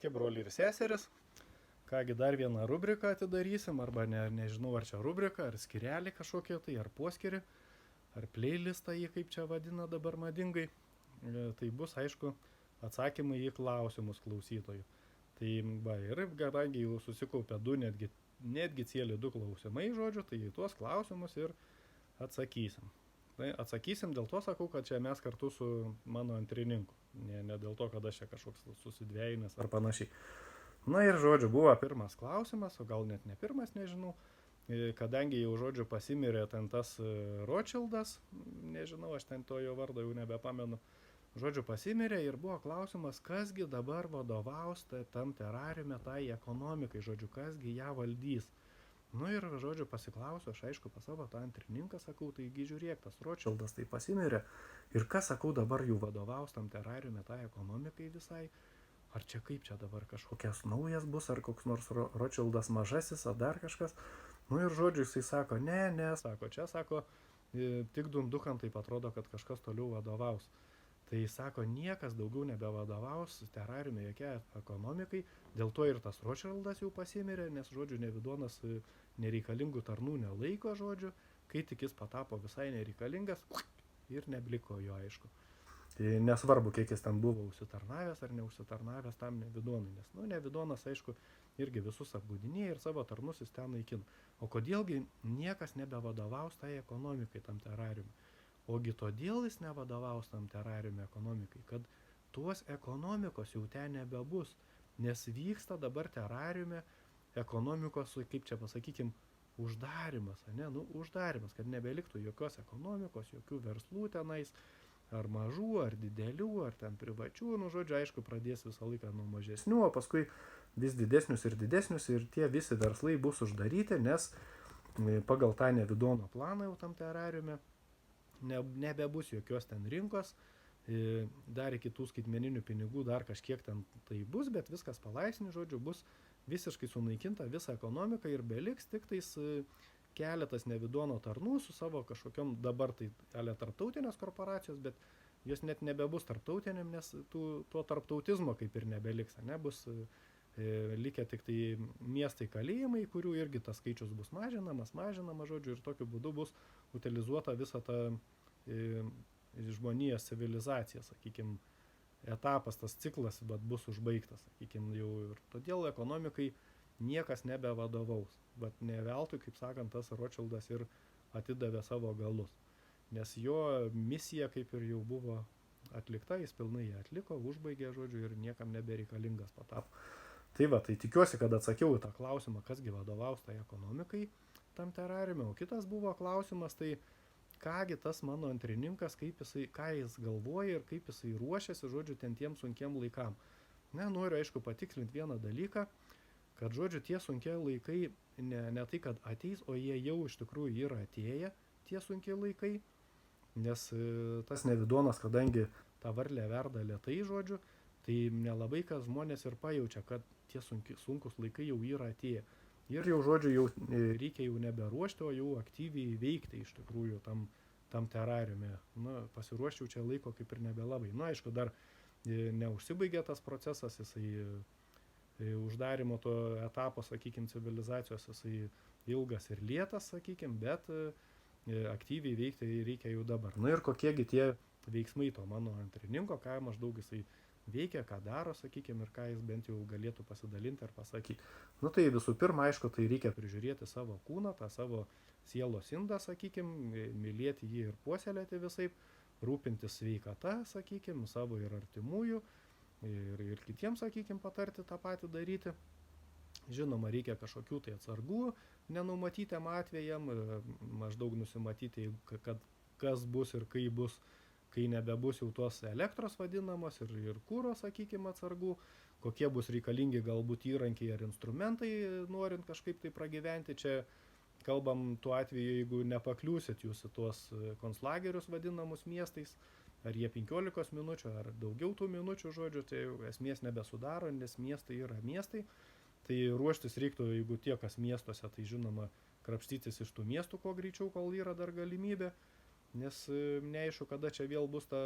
Sveiki, broliai ir seseris. Kągi dar vieną rubriką atidarysim, arba nežinau, ar čia rubrika, ar skirelį kažkokie tai, ar poskirį, ar playlistą jį, kaip čia vadina dabar madingai. Tai bus, aišku, atsakymai į klausimus klausytojų. Tai va, ir kadangi jau susikaupė netgi cieli 2 klausimai, žodžiu, tai į tuos klausimus ir atsakysim. Tai atsakysim dėl to, sakau, kad čia mes kartu su mano antrininku. Ne dėl to, kad aš čia kažkoks susidvėjinęs ar panašiai. Na ir žodžiu, buvo pirmas klausimas, o gal net ne pirmas, nežinau. Kadangi jau žodžiu pasimirė ten tas Rothschildas, nežinau, aš ten to jo vardo jau nebepamenu. Žodžiu, pasimirė ir buvo klausimas, kasgi dabar vadovaus tam terariume tai ekonomikai, žodžiu, kasgi ją valdys. Nu ir, žodžiu, pasiklausiu, aš aišku, pas savo tą antrininką sakau, taigi žiūrėk, tas Rothschildas tai pasimirė. Ir kas, sakau, dabar jų vadovaus tam terariume tai ekonomikai visai? Ar čia kaip čia dabar kažkokias naujas bus, ar koks nors Rothschildas mažasis, ar dar kažkas? Nu ir, žodžiu, jisai sako, ne, sako, čia, sako, tik dundukam taip atrodo, kad kažkas toliau vadovaus. Tai sako, niekas daugiau nebevadovaus terariume jokia ekonomikai, dėl to ir tas Rothschildas jau pasimirė, nes, žodžiu, Nevidonas nereikalingų tarnų nelaiko, žodžiu, kai tik jis patapo visai nereikalingas ir nebliko jo, aišku. Tai nesvarbu, kiek jis ten buvo užsitarnavęs ar neužsitarnavęs tam Nevidonui, nes, Nevidonas, aišku, irgi visus apgaudinėja ir savo tarnus jis ten naikina. O kodėlgi niekas nebevadovaus tai ekonomikai tam terariume? Ogi todėl jis nevadovaus tam terariume ekonomikai, kad tuos ekonomikos jau ten nebebus, nes vyksta dabar terariume ekonomikos, kaip čia pasakykim, uždarimas, uždarimas, kad nebeliktų jokios ekonomikos, jokių verslų tenais, ar mažų, ar didelių, ar ten privačių, žodžiu, aišku, pradės visą laiką nuo mažesnių, o paskui vis didesnius ir tie visi verslai bus uždaryti, nes pagal tą Nevidono planą jau tam terariume nebebus jokios ten rinkos, dar iki tų skaitmeninių pinigų dar kažkiek ten tai bus, bet viskas palaipsniui, žodžiu, bus visiškai sunaikinta visa ekonomika ir beliks tik tais keletas Nevidono tarnų su savo kažkokiom dabar tai tarptautinės korporacijos, bet jos net nebebus tarptautiniam, nes to tarptautizmo kaip ir nebeliks, bus likę tik tai miestai kalėjimai, kurių irgi tas skaičius bus mažinama, žodžiu, ir tokiu būdu bus utilizuota visa ta žmonijos civilizacija, sakykim, etapas, tas ciklas, bet bus užbaigtas, sakykim, jau ir todėl ekonomikai niekas nebevadovaus, bet ne veltui, kaip sakant, tas Rothschildas ir atidavė savo galus, nes jo misija kaip ir jau buvo atlikta, jis pilnai ją atliko, užbaigė, žodžiu, ir niekam nebereikalingas patapo. Tai va, tai tikiuosi, kad atsakiau į tą klausimą, kasgi vadovaus tai ekonomikai tam terariume, o kitas buvo klausimas, tai kągi tas mano antrininkas, ką jis galvoja ir kaip jisai ruošiasi, žodžiu, tiem sunkiem laikam. Noriu, aišku, patikslinti vieną dalyką, kad, žodžiu, tie sunkie laikai ne tai, kad ateis, o jie jau iš tikrųjų yra atėję, tie sunkie laikai, nes tas Nevidonas, kadangi tą varlę verda lėtai, žodžiu, tai nelabai kas žmonės ir pajaučia, kad tie sunkus laikai jau yra atėję. Ir jau, žodžiu, jau reikia jau neberuošti, o jau aktyviai veikti iš tikrųjų tam terariume. Pasiruoščiau čia laiko kaip ir nebelabai. Aišku, dar neužsibaigė tas procesas, jisai uždarimo to etapo, sakykim, civilizacijos, jisai ilgas ir lėtas, sakykim, bet aktyviai veikti reikia jau dabar. Ir kokiegi tie veiksmai to mano antrininko, ką maždaug jisai veikia, ką daro, sakykim, ir ką jis bent jau galėtų pasidalinti ar pasakyti. Tai visų pirma, aišku, tai reikia prižiūrėti savo kūną, tą savo sielos indą, sakykim, mylėti jį ir puoselėti visaip, rūpintis sveikata, sakykim, savo ir artimųjų, ir kitiems, sakykim, patarti tą patį daryti. Žinoma, reikia kažkokių tai atsargų nenumatytėm atvejam, maždaug nusimatyti, kad kas bus ir kaip bus, kai nebebus jau tos elektros vadinamos ir kūro, sakykim, atsargų, kokie bus reikalingi galbūt įrankiai ar instrumentai, norint kažkaip tai pragyventi. Čia kalbam tuo atveju, jeigu nepakliūsit jūs į tuos konclagerius vadinamus miestais, ar jie 15 minučių, ar daugiau tų minučių, žodžiu, tai esmės nebesudaro, nes miestai yra miestai. Tai ruoštis reiktų, jeigu tie, kas miestuose, tai žinoma, krapštytis iš tų miestų kuo greičiau, kol yra dar galimybė. Nes neaišku, kada čia vėl bus ta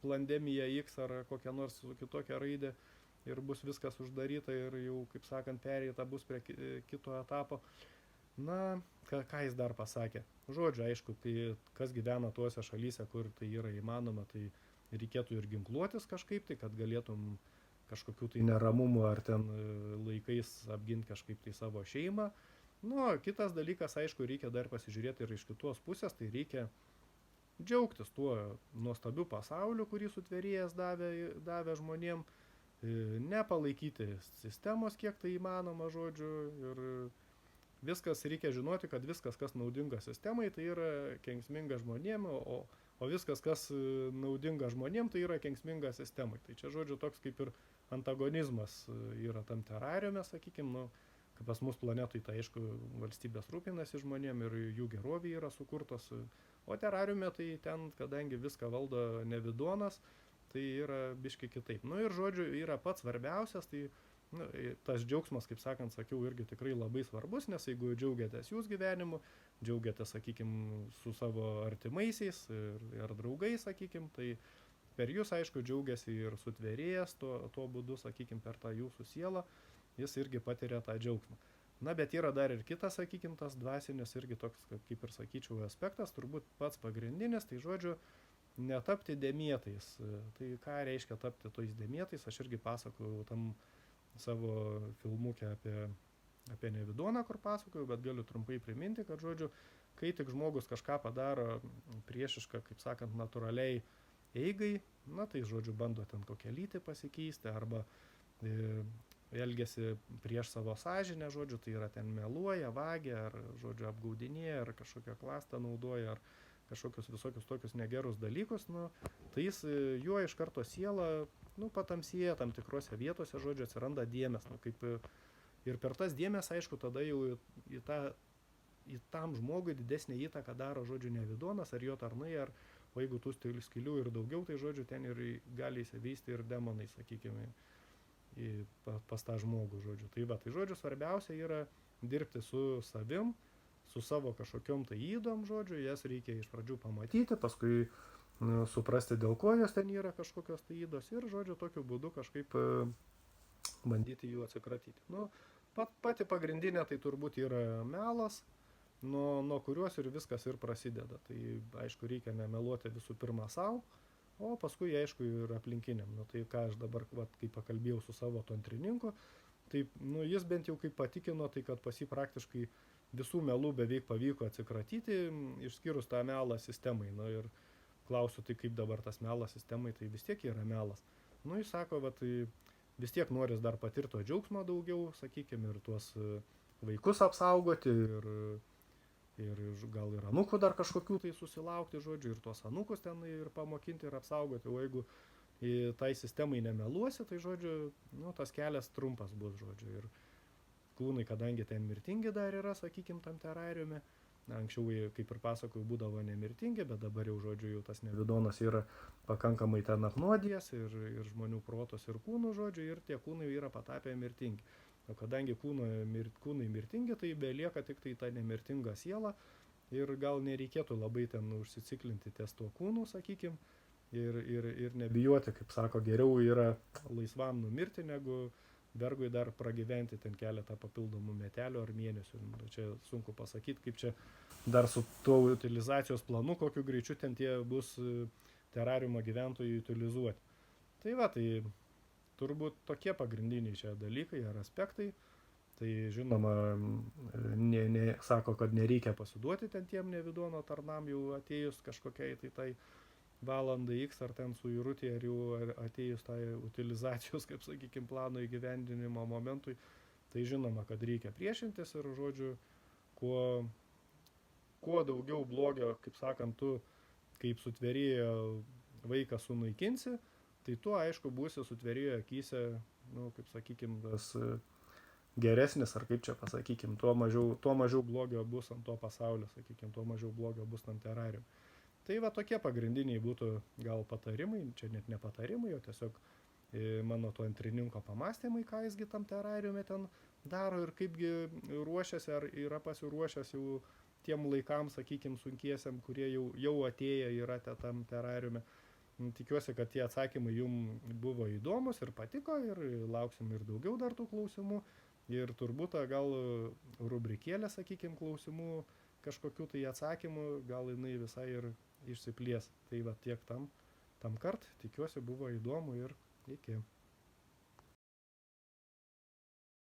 pandemija X ar kokia nors kitokia raidė, ir bus viskas uždaryta ir jau, kaip sakant, pereita bus prie kito etapo. Na, ką jis dar pasakė? Žodžiu, aišku, tai kas gyvena tuose šalyse, kur tai yra įmanoma, tai reikėtų ir ginkluotis kažkaip, tai kad galėtum kažkokių tai neramumų ar ten laikais apginti kažkaip tai savo šeimą. Nu, kitas dalykas, aišku, reikia dar pasižiūrėti ir iš kitos pusės, tai reikia džiaugtis tuo nuostabiu pasauliu, kurį sutvėrėjas davė žmonėm, nepalaikyti sistemos, kiek tai įmanoma, žodžiu, ir viskas reikia žinoti, kad viskas, kas naudinga sistemai, tai yra kenksminga žmonėm, o viskas, kas naudinga žmonėm, tai yra kenksminga sistemai. Tai čia, žodžiu, toks kaip ir antagonizmas yra tam terariume, sakykime, nu, kaip pas mus planetui, tai aišku, valstybės rūpinasi žmonėm ir jų gerovė yra sukurtos, o terariume tai ten, kadangi viską valdo nevidonas, tai yra biški kitaip. Nu ir, žodžiu, yra pats svarbiausias, tai tas džiaugsmas, kaip sakant, sakiau, irgi tikrai labai svarbus, nes jeigu džiaugiatės jūs gyvenimu, džiaugiatės, sakykime, su savo artimaisiais ir draugais, sakykime, tai per jūs, aišku, džiaugiasi ir sutvėrėjas, tuo būdu, sakykime, per tą jūsų sielą, jis irgi patiria tą džiaugsmą. Na, bet yra dar ir kitas, sakykime, tas dvasinis irgi toks, kaip ir sakyčiau, aspektas, turbūt pats pagrindinis, tai žodžiu, netapti dėmėtais. Tai ką reiškia tapti tojais dėmėtais, aš irgi pasakojau tam savo filmukę apie nevidoną, kur pasakojau, bet galiu trumpai priminti, kad, žodžiu, kai tik žmogus kažką padaro priešišką, kaip sakant, natūraliai eigai, na tai, žodžiu, bando ten kokią lytį pasikeisti, arba elgiasi prieš savo sąžinę, žodžiu, tai yra ten meluoja, vagia, ar, žodžiu, apgaudinėja, ar kažkokią klastą naudoja, ar kažkokius visokius tokius negerus dalykus, nu, tai jis, juo iš karto siela, nu, patamsėja tam tikrose vietose, žodžiu, atsiranda dėmes, nu, kaip ir per tas dėmes, aišku, tada jau į tam žmogui didesnė įtaka daro, žodžiu, nevidonas, ar jo tarnai, o jeigu tų skilių ir daugiau, tai, žodžiu, ten ir gali įsiveisti ir demonai, sakykime, pas tą žmogų, žodžiu. Tai va, tai, žodžiu, svarbiausia yra dirbti su savim, su savo kažkokiom tai įdom, žodžiu, jas reikia iš pradžių pamatyti, paskui suprasti, dėl ko jos ten yra kažkokios tai įdos ir, žodžiu, tokiu būdu kažkaip bandyti jų atsikratyti. Nu, pati pagrindinė tai turbūt yra melas, nuo kurios ir viskas ir prasideda. Tai, aišku, reikia nemeluoti visų pirma savo, o paskui, aišku, ir aplinkiniam. Nu, tai ką aš dabar, kai pakalbėjau su savo antrininku, tai jis bent jau kaip patikino, tai kad pas jį praktiškai visų melų beveik pavyko atsikratyti, išskyrus tą melą sistemai. Nu, ir klausiu, tai kaip dabar tas melas sistemai, tai vis tiek yra melas. Nu, jis sako, va, tai vis tiek noris dar patirto džiaugsmo daugiau, sakykime, ir tuos vaikus apsaugoti, ir gal ir anūkų dar kažkokių tai susilaukti, žodžiu, ir tuos anūkus ten ir pamokinti ir apsaugoti, o jeigu tai sistemai nemeluosi, tai, žodžiu, nu, tas kelias trumpas bus, žodžiu, ir kūnai, kadangi ten mirtingi dar yra, sakykime, tam terariume, anksčiau, kaip ir pasakojau, būdavo nemirtingi, bet dabar jau, žodžiu, jau tas nevidonas yra pakankamai ten apnuodijęs ir žmonių protos ir kūnų, žodžiu, ir tie kūnai yra patapę mirtingi. O kadangi kūnai mirtingi, tai belieka tik tai ta nemirtinga siela ir gal nereikėtų labai ten užsiciklinti ties tuo kūnu, sakykime, ir nebijoti, kaip sako, geriau yra laisvam numirti, negu vergui dar pragyventi ten keletą papildomų metelių ar mėnesių. Čia sunku pasakyti, kaip čia dar su tuo utilizacijos planu, kokiu greičiu ten tie bus terariumo gyventojai utilizuoti. Tai va, tai turbūt tokie pagrindiniai čia dalykai ar aspektai. Tai žinoma, sako, kad nereikia pasiduoti ten tiem nevidono tarnam jau atėjus kažkokiai tai valandai X ar ten suirutė, ar jau atėjus tai utilizacijos, kaip sakykime, plano įgyvendinimo momentui. Tai žinoma, kad reikia priešintis ir, žodžiu, kuo daugiau blogio, kaip sakant, tu kaip sutvėrėjo vaiką sunaikinsi, tai tuo, aišku, būsi sutvėrėjo akyse, nu, kaip sakykime, tas geresnis, ar kaip čia pasakykim, tuo mažiau blogio bus ant to pasaulio, sakykim, tuo mažiau blogio bus ant terarium. Tai va tokie pagrindiniai būtų gal patarimai, čia net ne patarimai, o tiesiog mano to antrininko pamastymai, ką jisgi tam terariume ten daro ir kaipgi ruošiasi, ar yra pasiruošęs jau tiem laikam, sakykim, sunkiesiam, kurie jau atėję yra tam terariume. Tikiuosi, kad tie atsakymai jums buvo įdomus ir patiko ir lauksim ir daugiau dar tų klausimų. Ir turbūt gal rubrikėlė, sakykime, klausimų kažkokių tai atsakymų, gal jinai visai ir išsiplės. Tai va tiek tam kart. Tikiuosi buvo įdomu ir iki.